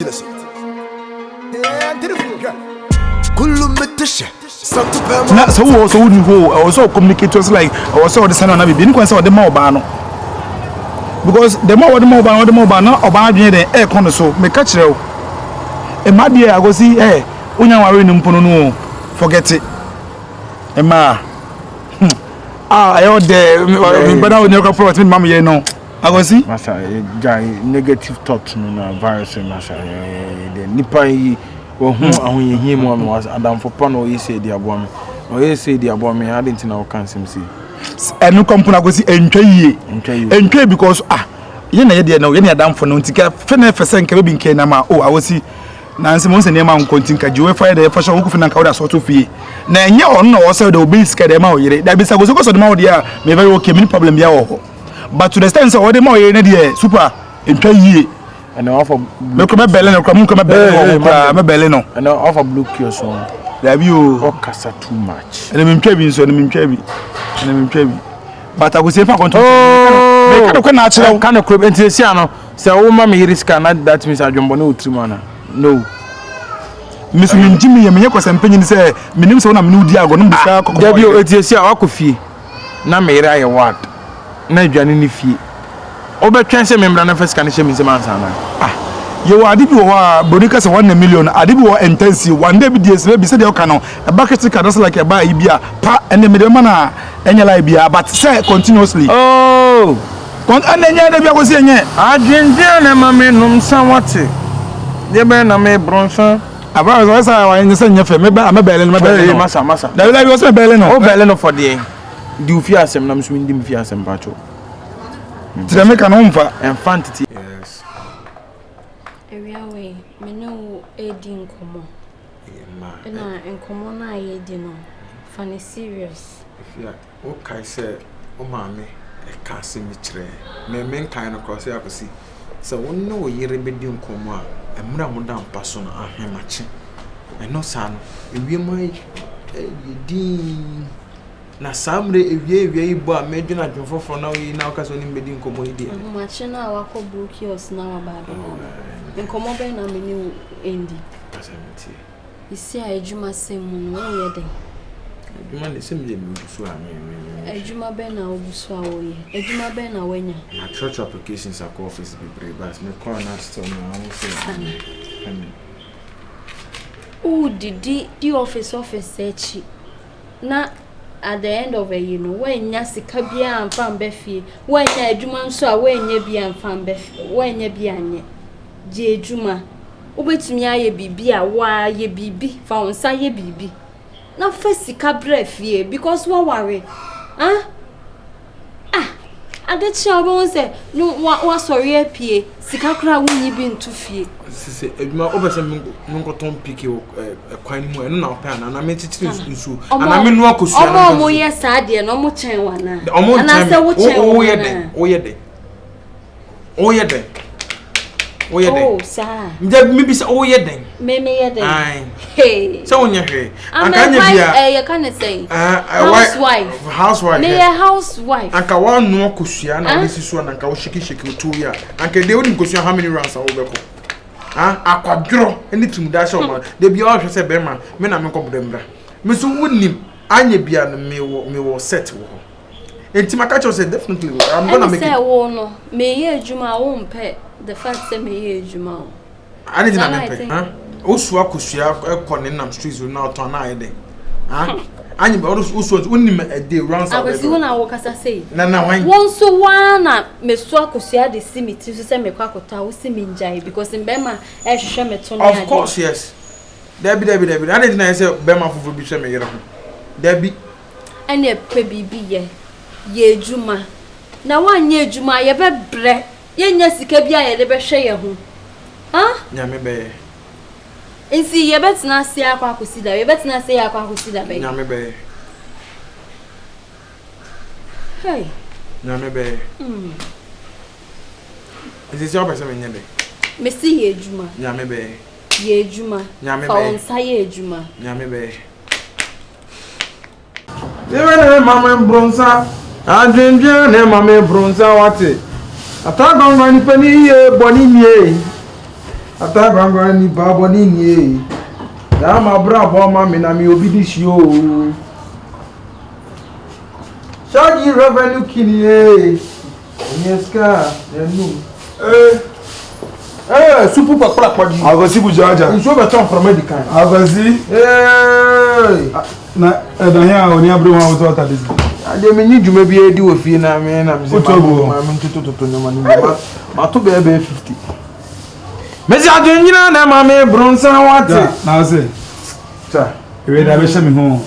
Na so wo so wudi ho also communicate us like also the son na be ni kwanse ode ma oba no because the more ode ma oba na oba adwen den e kon so me ka kire o e ma de agosi onya ware ni mpono no forget it e ma ayo de me bada oni ko prophet me mam ye no agosi masa guy negative thoughts no na virus masa the nipa yi wo hu ahoyehie mu am was adam for pan o yese di abo me o yese di abo me ade ntina o kan sim si enu kompuna agosi entwa because ye na ye de na ye na adam for no ntika fe na fese nka be nka na ma agosi na nse mo nse ne ma nkontinka jiwe fa de fa sha wo kufi na nka wo da so to fie na enye on na wo se de obi sika de ma wo yire da bi sa go so de ma wo de a me very okay me problem bia wo but to the extent so wo de ma wo yire na de super entwa yie and offer me ko me bele no ko me bele no me bele no and offer blue kiosk on da bi o kasa too much and me ntwa bi so me ntwa bi but I go say fa control me ka ko na achira kan ko enti sia no say wo ma me risk na that means adwombo na otrima no Miss Jimmy, you may have some penny say, Minim so na Mudi ago, no busa, Gabio, it's a wakofi. Na me ra your word. Na Janini fee. Over chance member na first can shame in the mansana. You are Adibu or Bonicas 1 million, Adibu or intensive, one day be said your cano, a bucket sticker just like a buy Ibia, pa and the Medemana, and Libia, but say continuously. Oh, and then you was saying, I didn't mamma, somewhat. The man I may bronson. About as I was saying, I'm a bell in my belly, massa. There was a bell for the do fear some numbers windim fear some battle. To make an home for and fantasy. Yes. Away, me know a din common. And common I dinner. Funny serious. If you are okay, say, oh, mammy, a casting me me men kind of cross the see. So, one no year rebellion come and Madame Passon are him matching. And no son, if you might dean. Na samre ewie bo medu na dwofo for now yi na okaso ni mbedi nkomo yi die machina wako brokios na wabado nkomo be na meni endi asemti isi ajuma semu no ye den ajuma ne semje mi busu a me ajuma be na obusu a wo ye ajuma be na wanya na church applications at office be brave but me call na still no I will say the office echi na at the end of a when yasika bia and fan befie when ya adwuma nso a when ya bia and fan befie when ya bia anye je adwuma obetumi aye bibi a wa ye bibi fa onsa ye bibi na fa sika brefie because what worry adechi obo say no wa sorry apie sika kra wunyi bi ntufie sise adwuma obese nko ton piki kwan mu eno na opa na me titiri nsu ana me nu akosu na omo ye saade no mo chen wana ana se wo chen o ye den oh sa nje me bi se o ye den me ye den hey so onye hwe akanya bia you can say housewife me a housewife anka wa nu akosua na we siso na anka wo shiki otu ya anka de woni kosua how many rounds a wo beko akwadro eni timdash o ma de bia o hwe se be ma me na me kobodem bra me so wonim anya bia no me wo set wo enti maka cho say definitely I'm going to make it say wo no me ye adwuma wo mpe the fact say me ye adwuma ani dina me pe osu akosua ekone nam streets na oton na ayede anyi ba osu wonim a day rounds out akwesi wona wo kasa say na wan won so wana me so akosua de simiti so say me kwakota wo simi njai because mbema ehwehwe me to na of course yes Debbie ani dina say bema fufu bi hwe me yere ho Debbie ene pe bibi ye adwuma na wanye adwuma ye bebre ye nya sika bia ye de behwe ye ho nyame be Insi ye betina se akwa akosida ye betina se akwa akosida be nyame be hey nyame be Is your person in yende me si ye adwuma nyame be ye adwuma nyame be fa onsa ye adwuma nyame be Yewe mama mbronsa adwenje ne mama mbronsa wate Atagon ni pani ye boni mie ata gwangwa ni babo ni nie na ma bra bo ma me na me obi di shi o shagi revenue kinie onyeska enu supu pakpa kwaji agosi bujaja nso be ton from medical agosi na ya oni abru ma wo ta dis ade me ni dwuma bi edi wo fie na me na me ma me tututu no ma to be 50 mesi ade nyina na ma me bronsa wate na se ta ewe da be shemi ho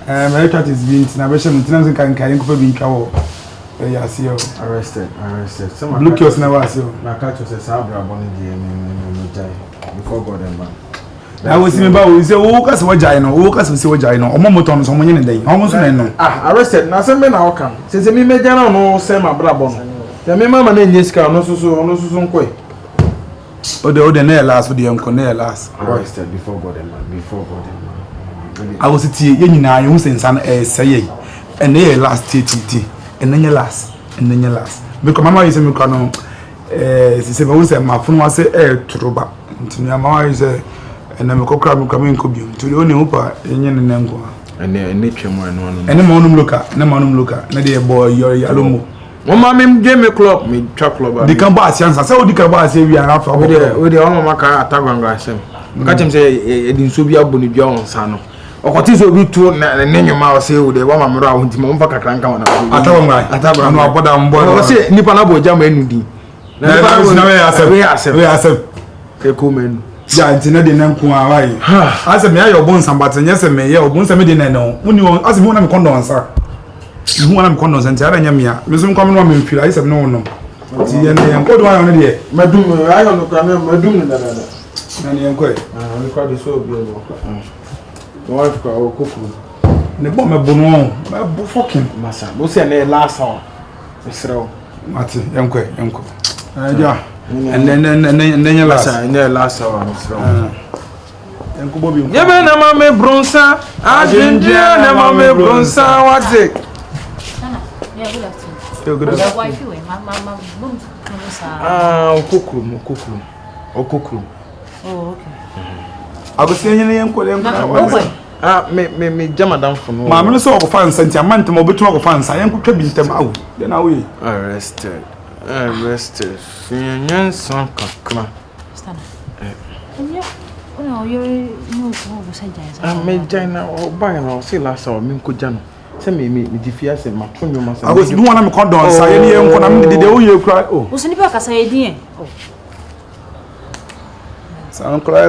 my chat is being na be shemi tinam kan kan ko bi nka wo ya see you arrested some look yours na was you na catch us abra boni die me jai before god and man I was in about we say wo ka se wajai no wo ka se wajai no omo moto no so mo nyene den omo so na no arrested na se me na okam se me meja na no se ma bra bon ya me mama na nyeska no so nkoi ode na last for the uncle na last arrested before god and man I was tie ye nyina ye hu sensa na seye and na last ttt and then last because mama is me kano se me hu se ma funu ase troba ntinu mama is na me kokra me kwamen ko bi ntuli oni hupa enye ne nengo ene twemo eno no ene ma onum loka na de boy yalomo mama me game club me twa club di kan ba asiansa se odi kan ba asia wi ara fa we de o mama ka atagwanga asem ka chem se edi nso bi aboni dwa onsa no okoti so bi tu na nyoma o se o de wa mamro a hunti mo mfa kakra nka wana atagwanga no aboda mbo o se nipa na boja ma enu di na we asem ke ko menu ya ntina de nan kun awai asem ya yo bon sambate nyese me ye obun se me de nan no uni on asem wona me kondo ansa hu wona me kondo ansa ntia ara nya me ya me zum kwam no me mfira asem no no ti ye ne en kodo ayo ne de madum ayo no kwa madum ne dada na ne en ko ni kwa de so bi no no wa kwa o kofu ne bo me bo no me bo fucking masa bo se ne last hour esrawo mati en ko ja and then last hour en ko bobi ye be na ma me bronsa ajendria na ma me bronsa wate yeah, good afternoon. good Your wife we mama boom bronsa okokru oh okay agosi enye en ko me jamadam for no ma me so ko fa nsa ntia mant ma obetu ko fa nsa en ko twa bi ntam awu de na we arrested Nyansan kakra. Stand. Enyo, ona oyori no ko bo sajai. Me jana o ba na say last hour me ko jano. Say me di fia say ma to nyoma say. I was do wanna me kon don say ne en ko na me de o ye kra o. O sini pa kasa edin. Oh. Sa nkra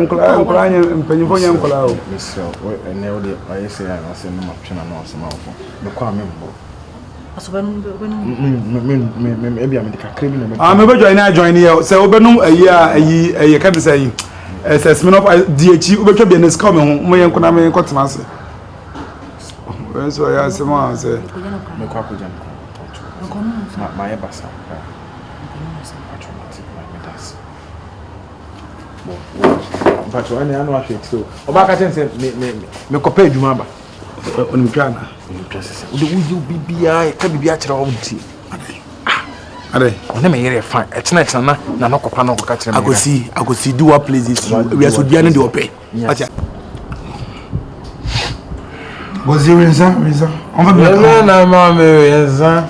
nya mpanyifo nya nkra o. Mr. we o de I say I say no ma twena no say ma fo. Me kwa me mbo. Asobanu me bia me de kakra bi na me. Me be join here say obenu ayi ka be say assessment of DH obetwa bi na ska me ho mo yen kona me kotena se. So ya se ma say me kwa ko jam. Ma ye basa. Automatic my medas. But when I know what it so. Oba ka ten say me kopa adwuma ba. Oni twa na. O de wuju bibia ka bibia kire wo nti. Ade. Ona me yere fine. E chena na no kopa no ka kire me. I go see do what places we are so dia na de ope. Atia. Bozi Renza. On va bien. Na mama Renza.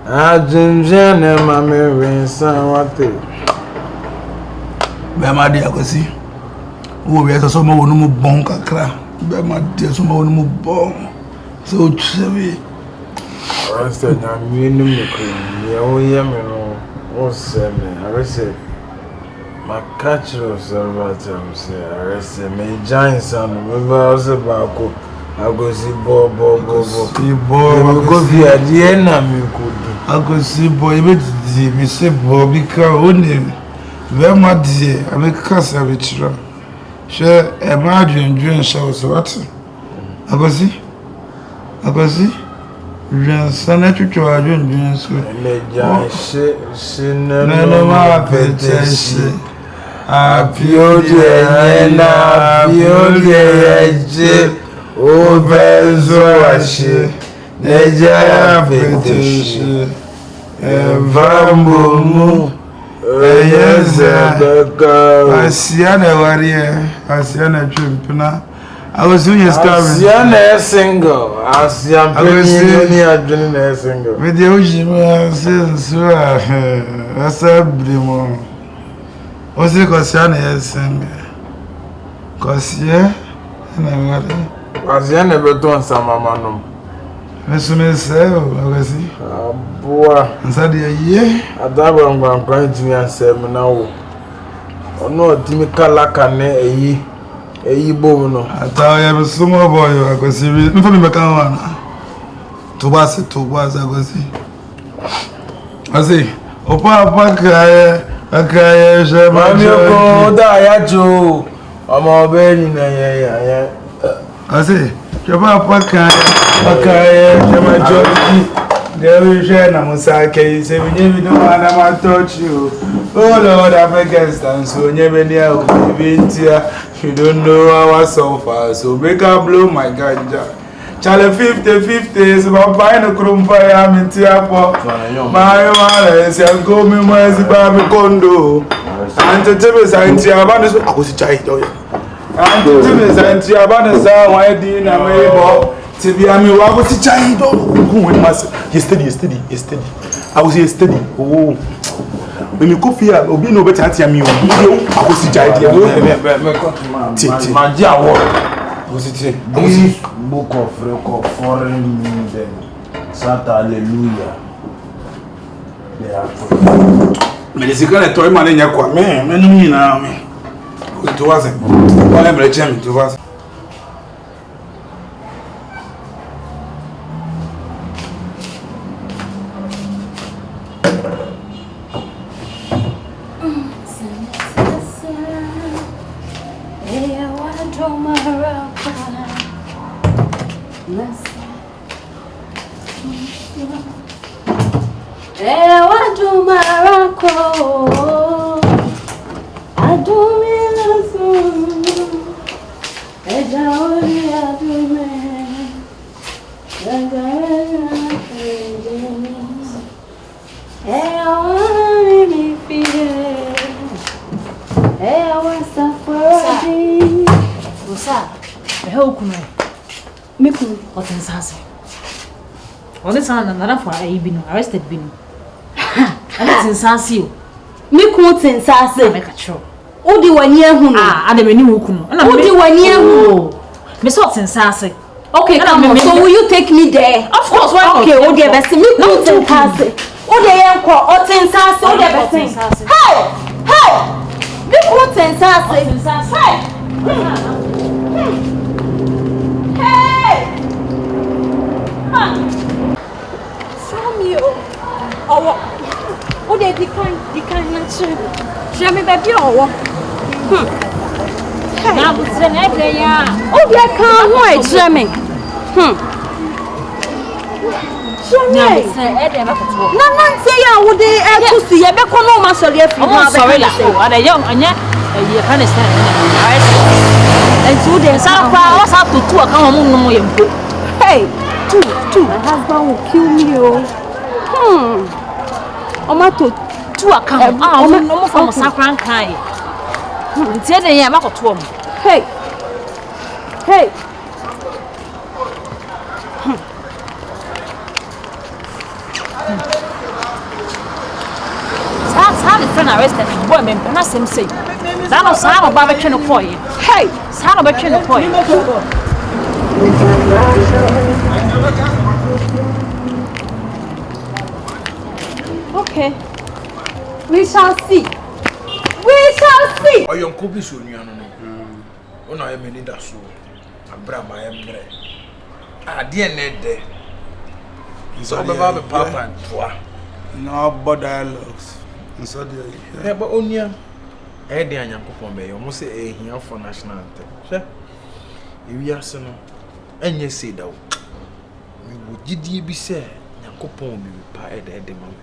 Ajunje na mama Renza wate. Be ma de agosi. Wo we so mo wonu mo bon kakra. Be ma de so mo wonu mo bon. So tsewe. Rasta na minum ne ko. Ye o ye me no. O se me. Arese. Ma catch observatum se arese me giants and me ba se ba ko. Agosi bo. Ibo go via die na me ko di. agosi boy be di mi se bo bi ka oni. Be ma di ameka sa bi chira. She e ma dwendwen sha so what? Agosi Rensa na twitwa dwendwen so. Le ja she No ma pete she. Apio de na apio de o benzo ashe neja ya pete she. Vambo mu Yes, Asiana warrior, Asiana Chimpina. I was doing a star. Asiana single. Asiana Penny single. With the Ojima says, that's a brimo. Was it Cosiana single? Cosia, and I got Asiana Beton Samamanum. Messume say, I see. Boa, and said, yeah, at that one, I'm going to me and say, now. Oh no, Timika Lakane, a ye bono. I tell you, I'm so more boy, I could see me from the Macana. To was it, I could see. I see, Opa, a cry, Mammy, die, Joe. I'm all bedding, I say, Jabba, my job. There we share Namusaka, say, we never know, and I'm touch you. Oh Lord, I'm against and so never near you don't know our so far, so make up blow my ganja. Charlie 50 is about buying a chrome fire, I'm in Tiapo. My mother said, go me, where's the baby condo? And to Tibbs and Tiabanas, I was a child. And to Tibbs and Tiabanas, why didn't I make Tibiami, I was a child. Who must yesterday. I was yesterday. Oh. When you coffee, I'll be no better at you. I was a child. My dear, what was it? This book of record foreign music. Sat hallelujah. They are Medicine toy man in your quack, man, now. It wasn't. Why am I jamming to us? Arrested binu. And it's in Me quote in Sassy. Make a show. Odi wanye hunu. Ah, ade meni wukuno. Odi wanye hunu. Me sort in Sassy. Okay, come on. So will you take me there? Of course, why not? Okay, odi best me quote in Sassy. Odi yenko otin Sassy, odi best. Hey! Me quote in Sassy. Hey! From you. Oh, they decline not to. Show me baby or Now, what's the next day? oh, they can't wait, Jimmy. No, say I would to see a beacon no muscle yet. I'm sorry, I'm a young and yet you can stand. And 2 days I was up to 2 account no more. Hey, two. My husband will kill me. Omato 2 account. No more from Sacran Kai. Tell them I'm not to him. Hey. That's how the friend arrested him. Boy, men, and I say, that was how a barbecue no boy. Hey, how a barbecue no boy. Okay. We shall see. Oh, your copy soon, you know. Oh, no, I mean, that's so. Abraham, I am there. Ah, dear Ned there. So, I'm about the papa and toi. No, but dialogues. And so, yeah, but only a Eddie and Yankopon Bay, almost a here for national anthem. Sir, if you are so, and you say that we would be said, Yankopon will be repaid at the moment.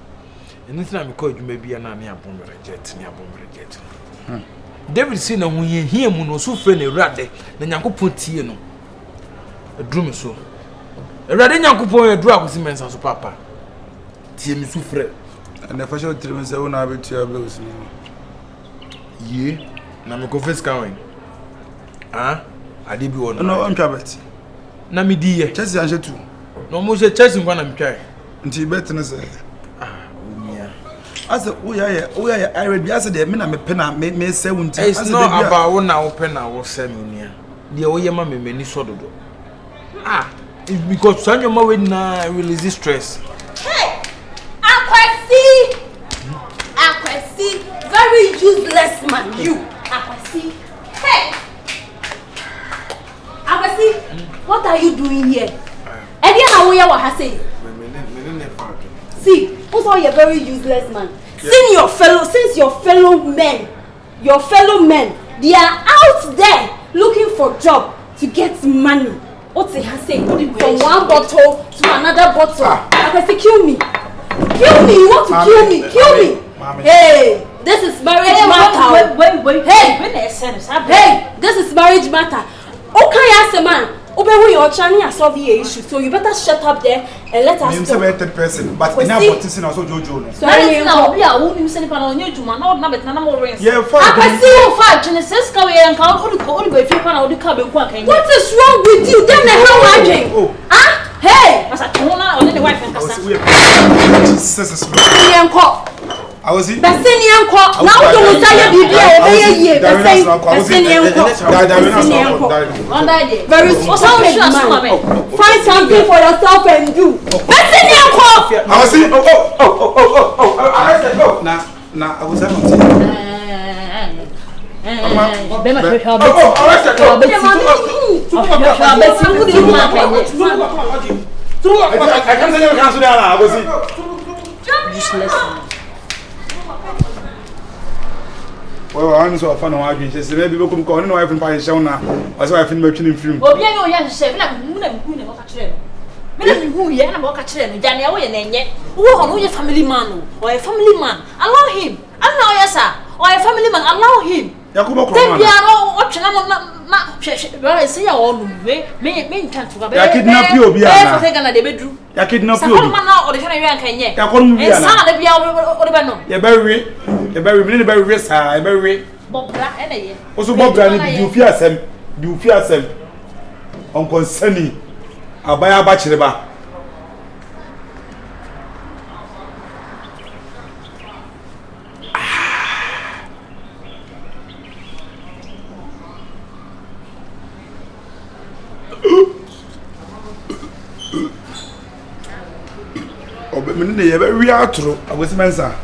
And this time, because you may be an ania bomber jet, near bomber jet. David Sinner, when you hear Muno so friendly rather than Yankopon Tiano. A drum so. A rather Yankopon, a drug with Siemens as papa. Tim Sufre. And the fashion treatment say una be to your bills. Ye. Na me go face kan. Ah? Ade bi won. No, I'm Chabet. Na me di ye. Chelsea anje too. No mo se Chelsea nkwa na me twa. Nti bet no say. Onia. Asa wo ya I read biasa de me na me pe na me say wunti. It's not about wo na wo pe na wo say me nia. De wo ye ma me mani so dodo. Ah, it's because sanyo ma we na release stress. Hey! Akwasi! Very useless man, you! Akwasi! Hey! Akwasi, what are you doing here? And then how you what say? See, also you're a very useless man. Yeah. Since your fellow men, they are out there looking for job to get money. What's it say? From one bottle to another bottle. Akwasi, kill me. Kill me! You want to kill me? Kill me! Mommy. Hey! This is marriage matter. Wait. Hey! This is marriage matter. Okay, as a man, obey your Chinese and solve your issue. So you better shut up there and let us know. I'm a third person, but in our position also Jojo. So now we are who send it on you to man. Not bet no more rings. Yeah, I see you fight Genesis Kawe and count if you can come. What is wrong with you? Then the hell are you? Ah? Hey! As a tona or the wife and Casa. I was in Bessinian Court. Now don't say you be a very find something for yourself and do. Bessinian Court. I was in now I was well, I'm so fun of arguing. She said, maybe we can call no wife and pay show now. As I feel making film. Oh, yeah, no, yes, say, like, who never catch them. Who yeah, I'm catch them. Danny away and yet. Oh, your family man or a family man. Allow him. Allow yes, sir. Or a family man, allow him. Then we are all watching. I'm not say your own way. Me can't kidnap you. Be a bedroom. I kidnap you. Or the can yet. You very risk. I very Bob Black. Also, Bob Black, you fear some. You fear some. Uncle Sunny. I'll buy a bachelor. Oh, but me, very outro. I was mensa.